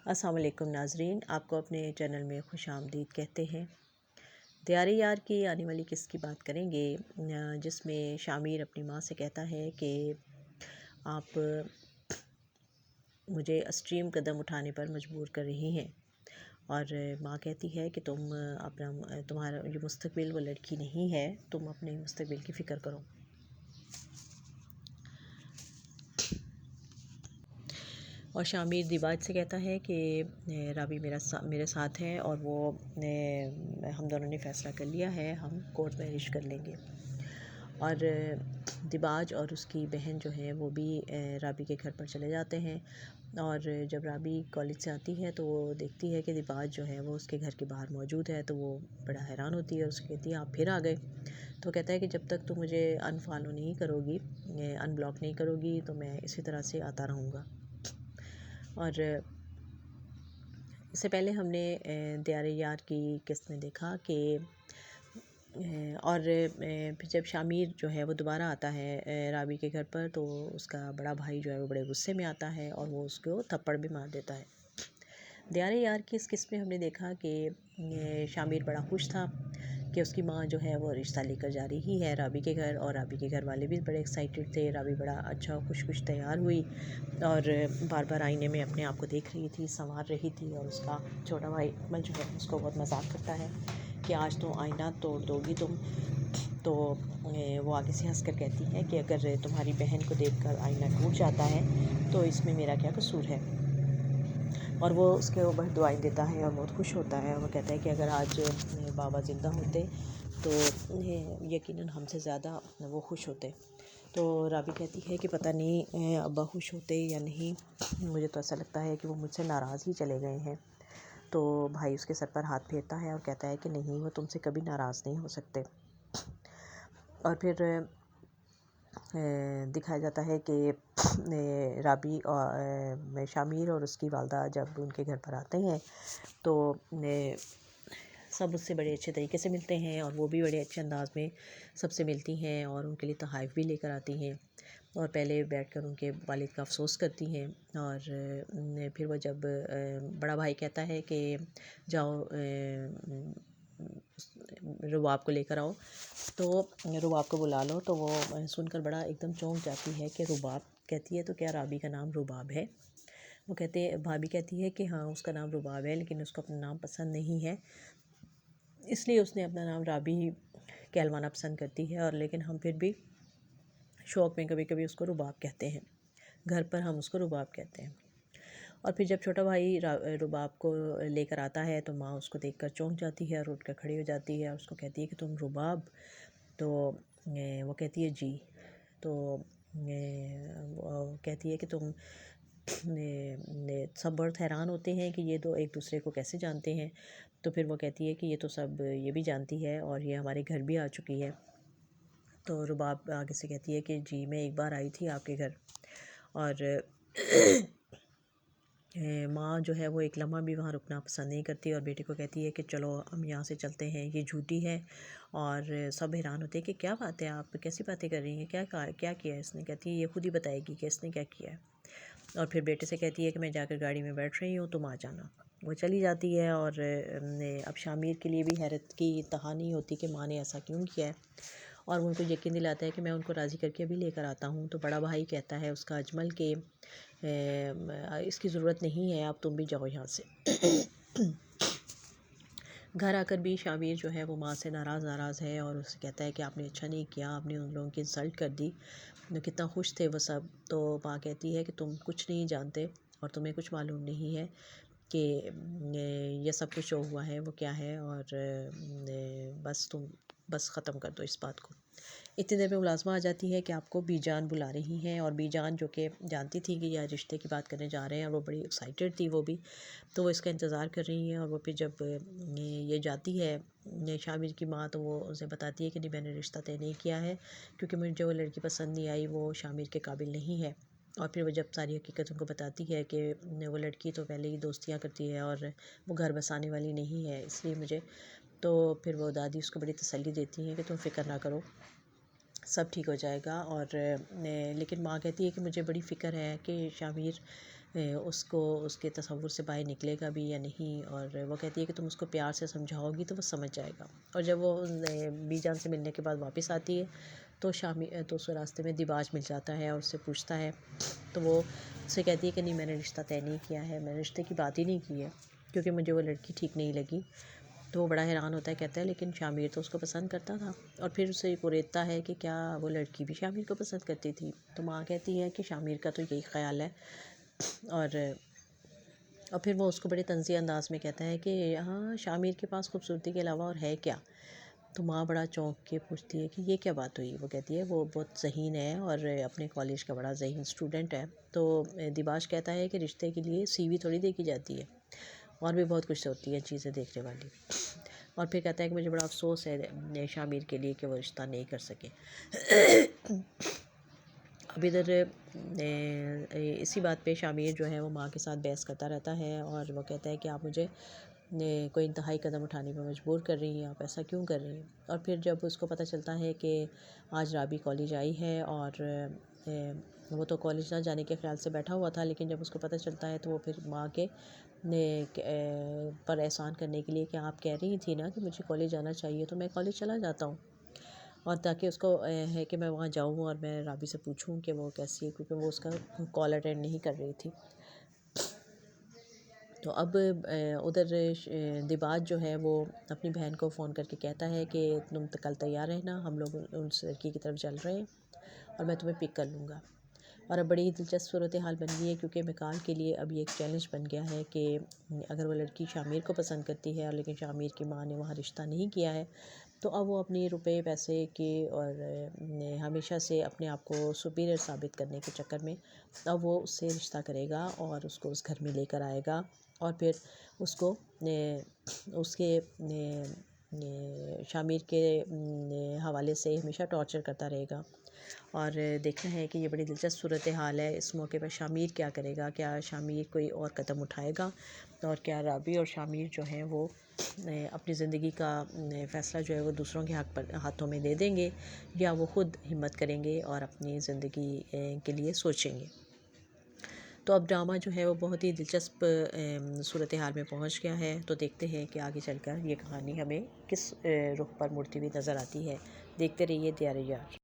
अस्सलाम वालेकुम नाजरीन, आपको अपने चैनल में खुश आमदीद कहते हैं। दियारे यार की आने वाली किस्त की बात करेंगे, जिसमें शामिर अपनी माँ से कहता है कि आप मुझे एक्सट्रीम कदम उठाने पर मजबूर कर रही हैं। और माँ कहती है कि तुम्हारा ये मुस्तकबिल वो लड़की नहीं है, तुम अपने मुस्तकबिल की फ़िक्र करो। और शामिर दिबाज से कहता है कि राबी मेरे साथ है और वो हम दोनों ने फ़ैसला कर लिया है, हम कोर्ट मैरिज कर लेंगे। और दिबाज और उसकी बहन जो है वो भी राबी के घर पर चले जाते हैं। और जब राबी कॉलेज से आती है तो वो देखती है कि दिबाज जो है वो उसके घर के बाहर मौजूद है, तो वो बड़ा हैरान होती है और उसको कहती है आप फिर आ गए। तो कहता है कि जब तक तुम मुझे अनफॉलो नहीं करोगी, अनब्लॉक नहीं करोगी, तो मैं इसी तरह से आता रहूँगा। और इससे पहले हमने दियारे यार की किस्त में देखा कि और फिर जब शामिर जो है वो दोबारा आता है राबी के घर पर, तो उसका बड़ा भाई जो है वो बड़े गुस्से में आता है और वो उसको थप्पड़ भी मार देता है। दियारे यार की इस किस्त में हमने देखा कि शामिर बड़ा खुश था कि उसकी माँ जो है वो रिश्ता लेकर जा रही है राबी के घर, और राबी के घर वाले भी बड़े एक्साइटेड थे। राबी बड़ा अच्छा खुश तैयार हुई और बार बार आईने में अपने आप को देख रही थी, संवार रही थी। और उसका छोटा भाई अकमल जो है उसको बहुत मजाक करता है कि आज तो आईना तोड़ दोगी तुम। तो वो आगे से हंस कर कहती है कि अगर तुम्हारी बहन को देखकर आईना टूट जाता है तो इसमें मेरा क्या कसूर है। और वो उसके ऊपर दुआएं देता है और बहुत खुश होता है। और वो कहता है कि अगर आज बाबा ज़िंदा होते तो यकीनन हमसे ज़्यादा वो खुश होते। तो राबी कहती है कि पता नहीं अब्बा खुश होते या नहीं, मुझे तो ऐसा लगता है कि वो मुझसे नाराज़ ही चले गए हैं। तो भाई उसके सर पर हाथ फेरता है और कहता है कि नहीं, वो तुमसे कभी नाराज़ नहीं हो सकते। और फिर दिखाया जाता है कि राबी और शामिर और उसकी वालदा जब उनके घर पर आते हैं तो सब उससे बड़े अच्छे तरीके से मिलते हैं और वो भी बड़े अच्छे अंदाज में सबसे मिलती हैं और उनके लिए तोहफ़े भी लेकर आती हैं। और पहले बैठकर उनके वालिद का अफ़सोस करती हैं। और फिर वो जब बड़ा भाई कहता है कि जाओ रुबाब को लेकर आओ, तो रुबाब को बुला लो, तो वो सुनकर बड़ा एकदम चौंक जाती है कि रुबाब। कहती है तो क्या राबी का नाम रुबाब है? वो भाभी कहती है कि हाँ, उसका नाम रुबाब है, लेकिन उसको अपना नाम पसंद नहीं है, इसलिए उसने अपना नाम राबी कहलवाना पसंद करती है। और लेकिन हम फिर भी शौक़ में कभी कभी उसको रुबाब कहते हैं, घर पर हम उसको रुबाब कहते हैं। और फिर जब छोटा भाई रुबाब को लेकर आता है तो माँ उसको देखकर चौंक जाती है और उठ कर खड़ी हो जाती है और उसको कहती है कि तुम रुबाब? तो वो कहती है जी। तो वो कहती है कि तुम सब बहुत हैरान होते हैं कि ये दो एक दूसरे को कैसे जानते हैं। तो फिर वो कहती है कि ये तो सब ये भी जानती है और ये हमारे घर भी आ चुकी है। तो रुबाब आगे से कहती है कि जी, मैं एक बार आई थी आपके घर। और माँ जो है वो एक लम्हा भी वहाँ रुकना पसंद नहीं करती और बेटे को कहती है कि चलो हम यहाँ से चलते हैं, ये झूठी है। और सब हैरान होते हैं कि क्या बात है, आप कैसी बातें कर रही हैं, क्या किया है इसने? कहती है ये खुद ही बताएगी कि इसने क्या किया है। और फिर बेटे से कहती है कि मैं जाकर गाड़ी में बैठ रही हूँ, तुम आ जाना। वो चली जाती है। और अब शामिर के लिए भी हैरत की इंतहा नहीं होती कि माँ ने ऐसा क्यों किया है, और उनको यकीन दिलाता है कि मैं उनको राज़ी करके अभी लेकर आता हूँ। तो बड़ा भाई कहता है उसका अजमल के इसकी ज़रूरत नहीं है, अब तुम भी जाओ यहाँ से। घर आकर भी शामिर जो है वो माँ से नाराज़ है और उससे कहता है कि आपने अच्छा नहीं किया, आपने उन लोगों की इंसल्ट कर दी, तो कितना खुश थे वो सब। तो माँ कहती है कि तुम कुछ नहीं जानते और तुम्हें कुछ मालूम नहीं है कि ये सब कुछ जो हुआ है वो क्या है। और बस ख़त्म कर दो इस बात को। इतनी देर में मुलाज़मा आ जाती है कि आपको बीजान बुला रही हैं। और बीजान जो कि जानती थी कि यह रिश्ते की बात करने जा रहे हैं और वो बड़ी एक्साइटेड थी वो भी, तो वो इसका इंतज़ार कर रही हैं। और वो फिर जब ये जाती है शामिर की माँ, तो वो उसे बताती है कि नहीं, मैंने रिश्ता तय नहीं किया है क्योंकि मुझे वो लड़की पसंद नहीं आई, वो शामिर के काबिल नहीं है। और फिर वो जब सारी हकीकत उनको बताती है कि वो लड़की तो पहले ही दोस्तियाँ करती है और वो घर बसाने वाली नहीं है, इसलिए मुझे, तो फिर वो दादी उसको बड़ी तसल्ली देती हैं कि तुम फ़िक्र ना करो, सब ठीक हो जाएगा। और लेकिन माँ कहती है कि मुझे बड़ी फ़िक्र है कि शामिर उसको उसके तसव्वुर से बाहर निकलेगा भी या नहीं। और वो कहती है कि तुम उसको प्यार से समझाओगी तो वो समझ जाएगा। और जब वो बीजान से मिलने के बाद वापस आती है तो तो उसको रास्ते में दिबाज मिल जाता है और उससे पूछता है। तो वो उससे कहती है कि नहीं, मैंने रिश्ता तय नहीं किया है, मैंने रिश्ते की बात ही नहीं की है, क्योंकि मुझे वो लड़की ठीक नहीं लगी। तो वो बड़ा हैरान होता है, कहता है लेकिन शामिर तो उसको पसंद करता था। और फिर उसे कुरेदता है कि क्या वो लड़की भी शामिर को पसंद करती थी। तो माँ कहती है कि शामिर का तो यही ख्याल है। और फिर वो उसको बड़े तंज़ी अंदाज में कहता है कि हाँ, शामिर के पास खूबसूरती के अलावा और है क्या। तो माँ बड़ा चौंक के पूछती है कि ये क्या बात हुई। वो कहती है वो बहुत ज़हीन है और अपने कॉलेज का बड़ा ज़हीन स्टूडेंट है। तो दिबाश कहता है कि रिश्ते के लिए सीवी थोड़ी देखी जाती है, और भी बहुत कुछ होती है चीज़ें देखने वाली। और फिर कहता है कि मुझे बड़ा अफसोस है शामिर के लिए कि वो रिश्ता नहीं कर सके। अब इधर इसी बात पे शामिर जो है वो माँ के साथ बहस करता रहता है और वो कहता है कि आप मुझे कोई इंतहाई कदम उठाने पर मजबूर कर रही हैं, आप ऐसा क्यों कर रही हैं। और फिर जब उसको पता चलता है कि आज राबी कॉलेज आई है और वो तो कॉलेज ना जाने के ख्याल से बैठा हुआ था, लेकिन जब उसको पता चलता है तो वो फिर माँ के पर एहसान करने के लिए कि आप कह रही थी ना कि मुझे कॉलेज जाना चाहिए तो मैं कॉलेज चला जाता हूँ, और ताकि उसको है कि मैं वहाँ जाऊँ और मैं राबी से पूछूँ कि वो कैसी है, क्योंकि वो उसका कॉल अटेंड नहीं कर रही थी। तो अब उधर दिबाज जो है वो अपनी बहन को फ़ोन करके कहता है कि तुम तो कल तैयार रहना, हम लोग उस लड़की की तरफ चल रहे हैं और मैं तुम्हें पिक कर लूँगा। और अब बड़ी ही दिलचस्प सूरत हाल बन गई है, क्योंकि मिकाल के लिए अब ये एक चैलेंज बन गया है कि अगर वो लड़की शामिर को पसंद करती है और लेकिन शामिर की माँ ने वहाँ रिश्ता नहीं किया है, तो अब वो अपनी रुपए पैसे के और हमेशा से अपने आप को सुपीरियर साबित करने के चक्कर में अब वो उससे रिश्ता करेगा और उसको उस घर में लेकर आएगा। और फिर उसको उसके शामिर के हवाले से हमेशा टॉर्चर करता रहेगा। और देखना है कि ये बड़ी दिलचस्प सूरत हाल है। इस मौके पर शामिर क्या करेगा, क्या शामिर कोई और कदम उठाएगा, और क्या राबी और शामिर जो हैं वो अपनी ज़िंदगी का फ़ैसला जो है वो दूसरों के हाथों में दे देंगे, या वो ख़ुद हिम्मत करेंगे और अपनी ज़िंदगी के लिए सोचेंगे। तो अब ड्रामा जो है वो बहुत ही दिलचस्प सूरत हाल में पहुंच गया है। तो देखते हैं कि आगे चलकर ये कहानी हमें किस रुख पर मुड़ती हुई नज़र आती है। देखते रहिए दियार यार।